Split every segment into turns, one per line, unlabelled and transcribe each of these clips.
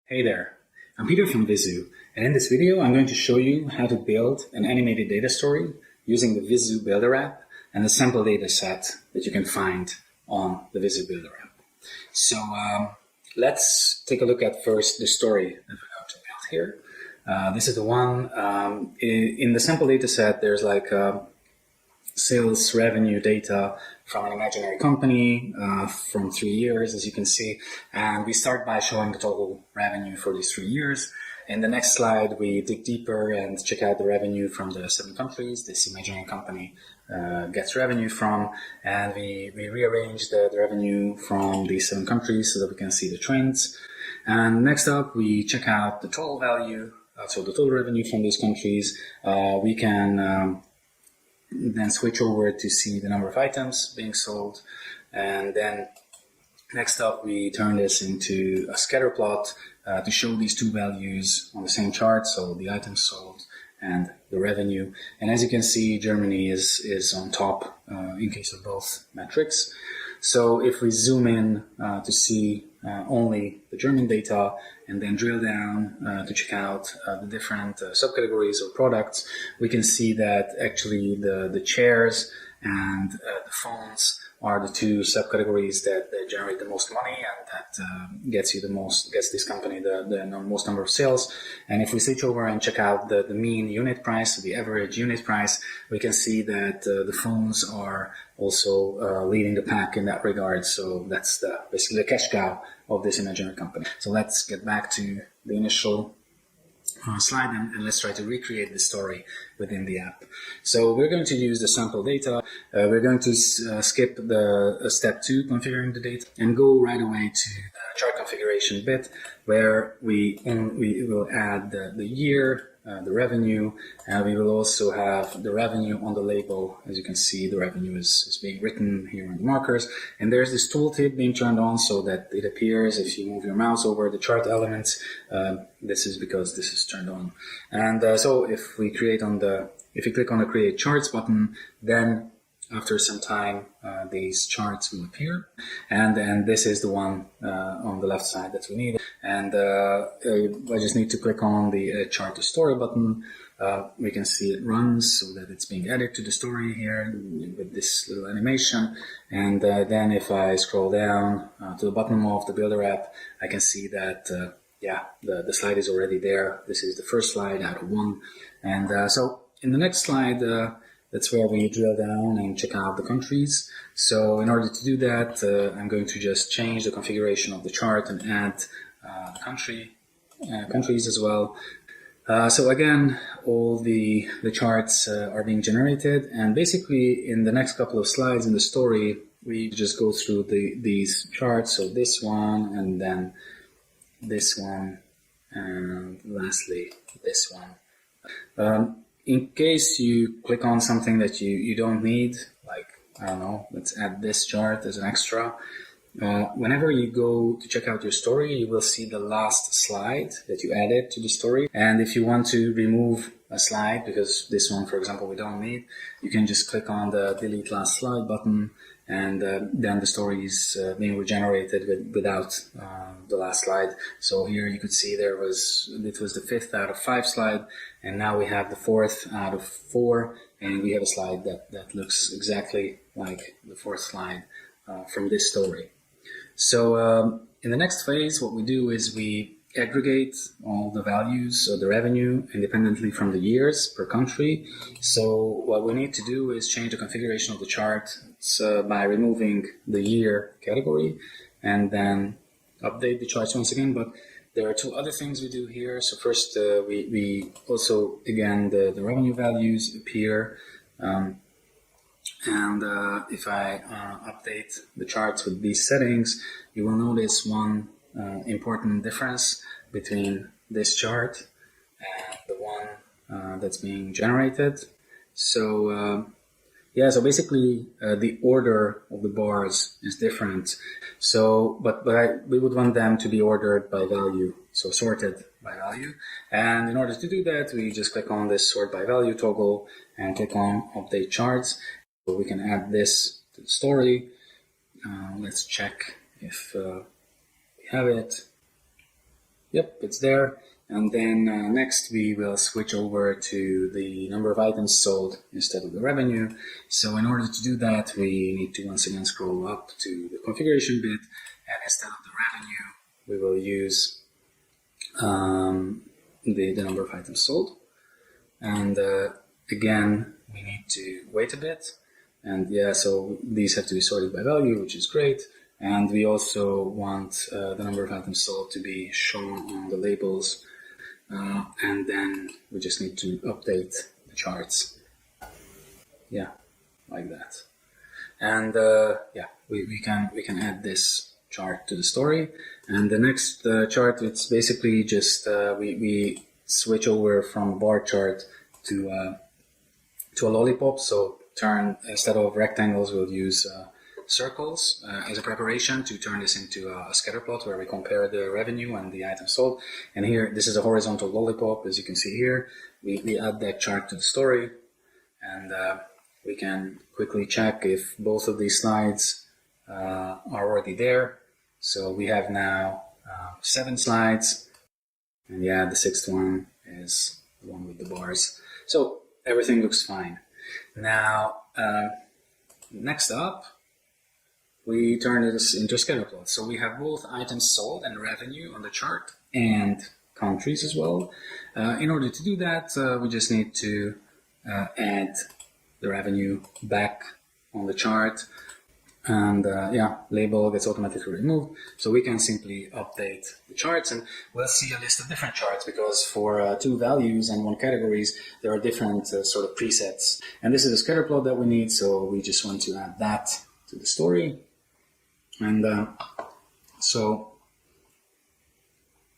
Hey there, I'm Peter from Vizzu, and in this video I'm going to show you how to build an animated data story using the Vizzu Builder App and the sample data set that you can find on the Vizzu Builder App. So let's take a look at first the story that we're going to build here. This is the one, in the sample data set there's like sales revenue data from an imaginary company from 3 years, as you can see. And we start by showing the total revenue for these 3 years. In the next slide, we dig deeper and check out the revenue from the 7 countries this imaginary company gets revenue from. And we rearrange the revenue from these 7 countries so that we can see the trends. And next up, we check out the total value, so the total revenue from these countries. We can then switch over to see the number of items being sold, and then next up we turn this into a scatter plot to show these two values on the same chart, so the items sold and the revenue. And as you can see, Germany is on top in case of both metrics. So if we zoom in to see only the German data and then drill down to check out the different subcategories or products, we can see that actually the chairs and the phones are the two subcategories that generate the most money and that gets this company the most number of sales. And if we switch over and check out the mean unit price, so the average unit price, we can see that the phones are also leading the pack in that regard. So that's basically the cash cow of this imaginary company. So let's get back to the initial slide and let's try to recreate the story within the app. So we're going to use the sample data. We're going to skip the step 2, configuring the data, and go right away to the chart configuration bit, where we will add the year, the revenue, and we will also have the revenue on the label. As you can see, the revenue is being written here on the markers, and there's this tooltip being turned on so that it appears if you move your mouse over the chart elements. This is because this is turned on. And so if we click on the Create Charts button, then after some time, these charts will appear, and this is the one on the left side that we need. And I just need to click on the Chart to Story button. We can see it runs so that it's being added to the story here with this little animation. And then if I scroll down to the bottom of the Builder app, I can see that the slide is already there. This is the first slide out of 1. And so in the next slide, that's where we drill down and check out the countries. So in order to do that, I'm going to just change the configuration of the chart and add countries as well. So again, all the charts are being generated, and basically in the next couple of slides in the story, we just go through these charts. So this one, and then this one, and lastly this one. In case you click on something that you don't need, like, I don't know, let's add this chart as an extra. Whenever you go to check out your story, you will see the last slide that you added to the story. And if you want to remove a slide, because this one, for example, we don't need, you can just click on the Delete Last Slide button, and then the story is being regenerated without the last slide. So here you could see it was the 5th out of 5 slide, and now we have the 4th out of 4, and we have a slide that looks exactly like the 4th slide from this story. So in the next phase, what we do is we aggregate all the values of the revenue independently from the years per country. So what we need to do is change the configuration of the chart by removing the year category and then update the charts once again. But there are 2 other things we do here. So first, we also, again, the revenue values appear. And if I update the charts with these settings, you will notice one important difference between this chart and the one that's being generated. So so basically the order of the bars is different. So, but we would want them to be ordered by value, so sorted by value. And in order to do that, we just click on this Sort by Value toggle and click on Update Charts. So we can add this to the story. Let's check if we have it. Yep, it's there. And then next we will switch over to the number of items sold instead of the revenue. So in order to do that, we need to once again scroll up to the configuration bit, and instead of the revenue, we will use the number of items sold. And again, we need to wait a bit. And yeah, so these have to be sorted by value, which is great. And we also want the number of items sold to be shown on the labels. And then we just need to update the charts. Yeah, like that. And yeah, we can add this chart to the story. And the next chart, it's basically just we switch over from bar chart to a lollipop. So instead of rectangles, we'll use circles as a preparation to turn this into a scatter plot where we compare the revenue and the items sold. And here, this is a horizontal lollipop, as you can see here. We add that chart to the story, and we can quickly check if both of these slides are already there. So we have now 7 slides, and yeah, the 6th one is the one with the bars. So everything looks fine. Now, next up, we turn this into a scatter plot. So we have both items sold and revenue on the chart, and countries as well. In order to do that, we just need to add the revenue back on the chart, and yeah, label gets automatically removed. So we can simply update the charts, and we'll see a list of different charts because for 2 values and 1 categories, there are different sort of presets. And this is a scatter plot that we need, so we just want to add that to the story. And so,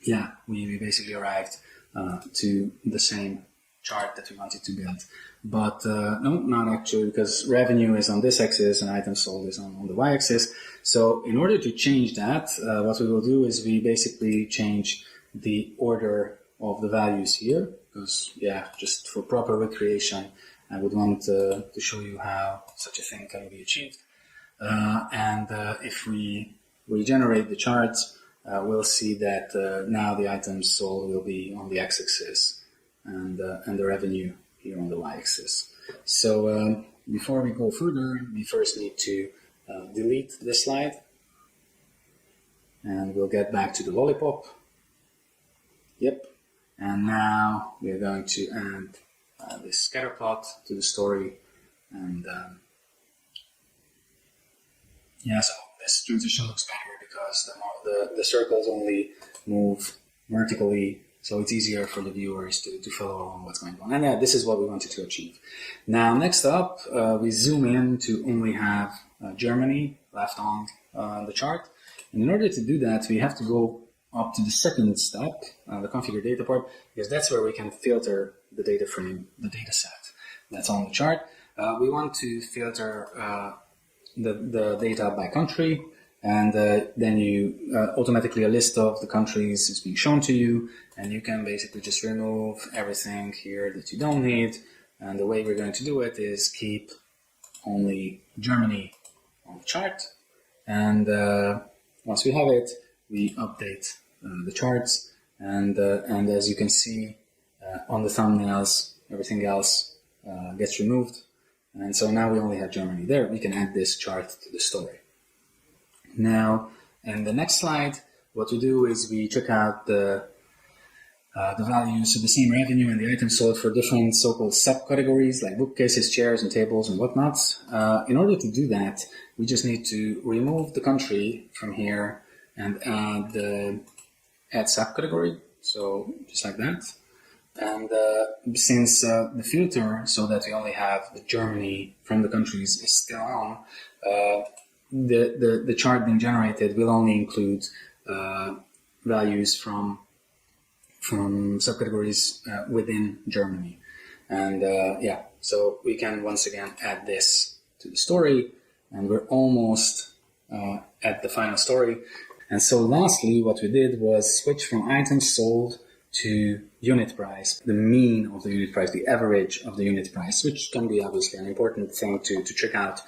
yeah, we basically arrived to the same chart that we wanted to build. But no, not actually, because revenue is on this axis and items sold is on the y-axis. So in order to change that, what we will do is we basically change the order of the values here, because, yeah, just for proper recreation, I would want to show you how such a thing can be achieved. And if we regenerate the charts, we'll see that now the items sold will be on the x-axis and the revenue here on the y-axis. So before we go further, we first need to delete this slide, and we'll get back to the lollipop. Yep. And now we're going to add this scatter plot to the story, and yeah, so this transition looks better because the circles only move vertically, so it's easier for the viewers to follow along what's going on. And this is what we wanted to achieve. Now, next up, we zoom in to only have Germany left on the chart. And in order to do that, we have to go up to the second step, the configure data part, because that's where we can filter the data frame, the data set that's on the chart. We want to filter the data by country, and then you automatically a list of the countries is being shown to you, and you can basically just remove everything here that you don't need. And the way we're going to do it is keep only Germany on the chart, and once we have it, we update the charts, and as you can see on the thumbnails, everything else gets removed. And so now we only have Germany there. We can add this chart to the story. Now, in the next slide, what we do is we check out the values of the same revenue and the items sold for different so-called subcategories like bookcases, chairs, and tables and whatnot. In order to do that, we just need to remove the country from here and add subcategory. So just like that. And since the filter, so that we only have the Germany from the countries, is still on, the chart being generated will only include values from subcategories within Germany. And yeah, so we can once again add this to the story, and we're almost at the final story. And so lastly, what we did was switch from items sold to unit price, the mean of the unit price, the average of the unit price, which can be obviously an important thing to check out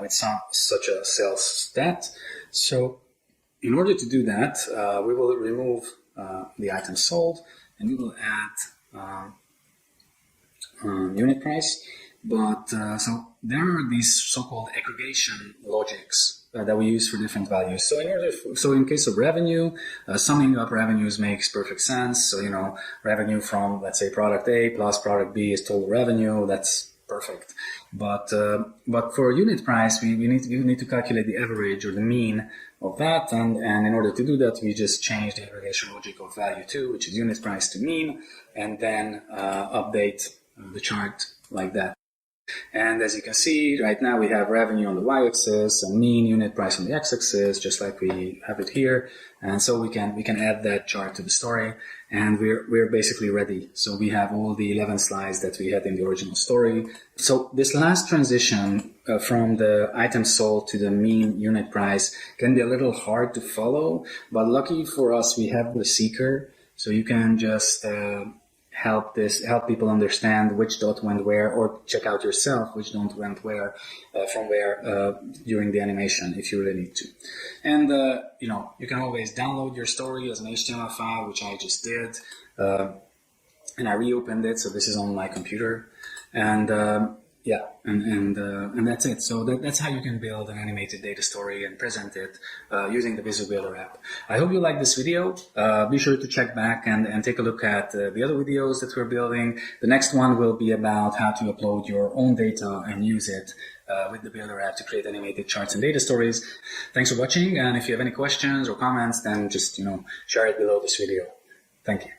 with such a sales stat. So in order to do that, we will remove the item sold, and we will add unit price. But so there are these so-called aggregation logics that we use for different values. So in case of revenue, summing up revenues makes perfect sense. So, revenue from, let's say, product A plus product B is total revenue. That's perfect. But for unit price, we need to calculate the average or the mean of that. And in order to do that, we just change the aggregation logic of value 2, which is unit price, to mean, and then update the chart like that. And as you can see, right now we have revenue on the y-axis and mean unit price on the x-axis, just like we have it here. And so we can add that chart to the story, and we're basically ready. So we have all the 11 slides that we had in the original story. So this last transition from the item sold to the mean unit price can be a little hard to follow, but lucky for us, we have the seeker, so you can just help people understand which dot went where, or check out yourself which dot went where from where during the animation if you really need to. And you can always download your story as an HTML file, which I just did, and I reopened it, so this is on my computer, and and that's it. So that's how you can build an animated data story and present it using the Vizzu Builder app. I hope you like this video. Be sure to check back and take a look at the other videos that we're building. The next one will be about how to upload your own data and use it with the Builder app to create animated charts and data stories. Thanks for watching, and if you have any questions or comments, then just share it below this video. Thank you.